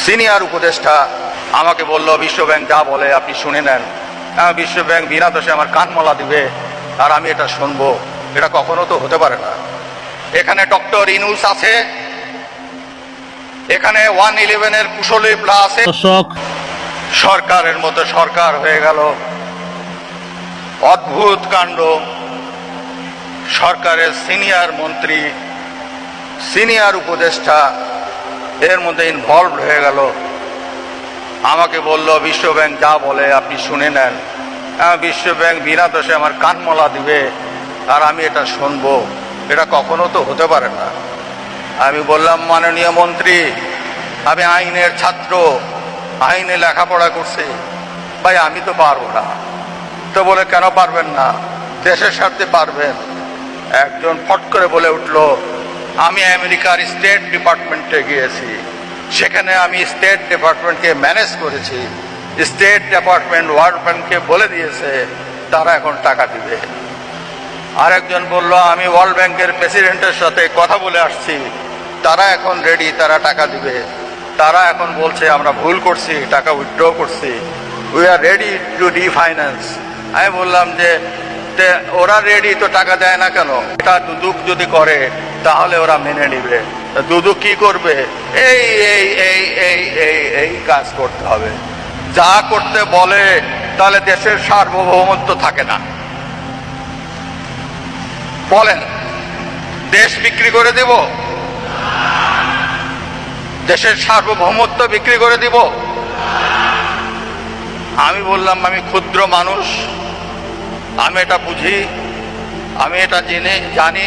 Senior উপদেষ্টা আমাকে বলল বিশ্বব্যাংক যা বলে আপনি শুনে নেন। বিশ্বব্যাংক বিনা দোষে আমার কানমলা দিবে আর আমি এটা শুনবো, এটা কখনো তো হতে পারে না। এখানে ডক্টর ইনুস আছে, এখানে 111-এর কুশলী প্লা আছে। সরকারের মতো সরকার হয়ে গেল, অদ্ভুত কাণ্ড। সরকারের সিনিয়র মন্ত্রী, সিনিয়র উপদেষ্টা এর মধ্যে ইনভলভ হয়ে গেল। আমাকে বলল বিশ্বব্যাংক যা বলে আপনি শুনে নেন। বিশ্বব্যাংক বিনা দোষে আমার কানমলা দিবে আর আমি এটা শুনবো, এটা কখনো তো হতে পারে না। আমি বললাম মাননীয় মন্ত্রী, আমি আইনের ছাত্র, আইনে লেখাপড়া করছি, ভাই আমি তো পারবো না। তো বলে কেন পারবেন না? দেশের স্বার্থে পারবেন। একজন ফট করে বলে উঠল, আমি আমেরিকার স্টেট ডিপার্টমেন্টে গিয়েছি, সেখানে আমি স্টেট ডিপার্টমেন্টকে ম্যানেজ করেছি। স্টেট ডিপার্টমেন্ট ওয়ার্ল্ড ব্যাংককে বলে দিয়েছে তারা এখন টাকা দিবে। আরেকজন বলল, আমি ওয়ার্ল্ড ব্যাংকের প্রেসিডেন্টের সাথে কথা বলে আসছি, তারা এখন রেডি, তারা টাকা দিবে। তারা এখন বলছে আমরা ভুল করছি, টাকা উইথড্র করছি, we are ready to refinance. আমি বললাম যে ওরা রেডি তো টাকা দেয় না কেন? এটা দুদক যদি করে তাহলে ওরা মেনে নিবে। দুদক কি করবে? এই এই এই এই এই এই কাজ করতে হবে। যা করতে বলে তাহলে দেশের সার্বভৌমত্ব থাকে না। বলেন, দেশ বিক্রি করে দেব? দেশের সার্বভৌমত্ব বিক্রি করে দিব? আমি বললাম আমি ক্ষুদ্র মানুষ, আমি এটা বুঝি, আমি এটা জানি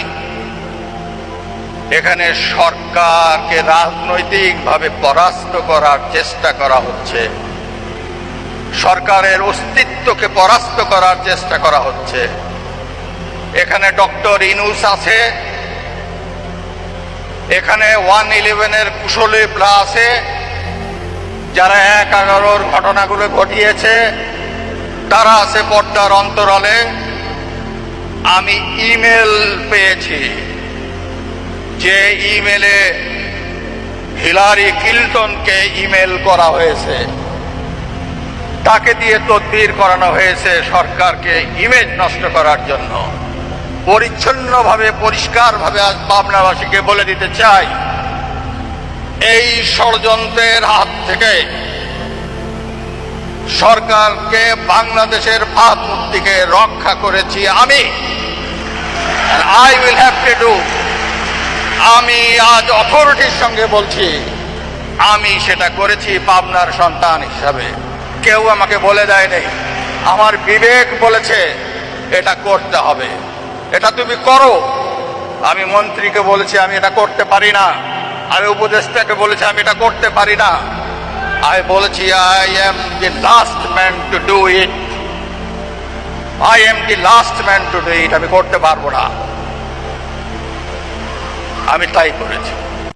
এখানে সরকারকে রাজনৈতিকভাবে পরাস্ত করার চেষ্টা করা হচ্ছে, সরকারের অস্তিত্বকে পরাস্ত করার চেষ্টা করা হচ্ছে। এখানে ডক্টর ইনুস আছে, এখানে 111-এর কুশলী প্লা আছে, যারা 1/11-র ঘটনাগুলো ঘটিয়েছে তারা আছে পর্দার অন্তরালে। আমি ইমেল পেয়েছি, যে ইমেলে হিলারি ক্লিনটনকে ইমেল করা হয়েছে, তাকে দিয়ে তদবির করানো হয়েছে সরকারকে ইমেজ নষ্ট করার জন্য। পরিচ্ছন্নভাবে পরিষ্কারভাবে আজ পাবনাবাসীকে বলে দিতে চাই, এই ষড়যন্ত্রের হাত থেকে সরকারকে, বাংলাদেশের ভাবমূর্তিকে রক্ষা করেছি আমি। I will have to do. আমি আজ অথরিটির সঙ্গে বলছি, আমি সেটা করেছি পাবনার সন্তান হিসাবে। কেউ আমাকে বলে দেয় নেই, আমার বিবেক বলেছে এটা করতে হবে, এটা তুমি করো। আমি মন্ত্রীকে বলেছি আমি এটা করতে পারি না, আমি উপদেষ্টাকে বলেছি আমি এটা করতে পারি না। আমি বলেছি I am the last man to do it, I am the last man to do it. আমি করতে পারবো না, আমি তাই করেছি।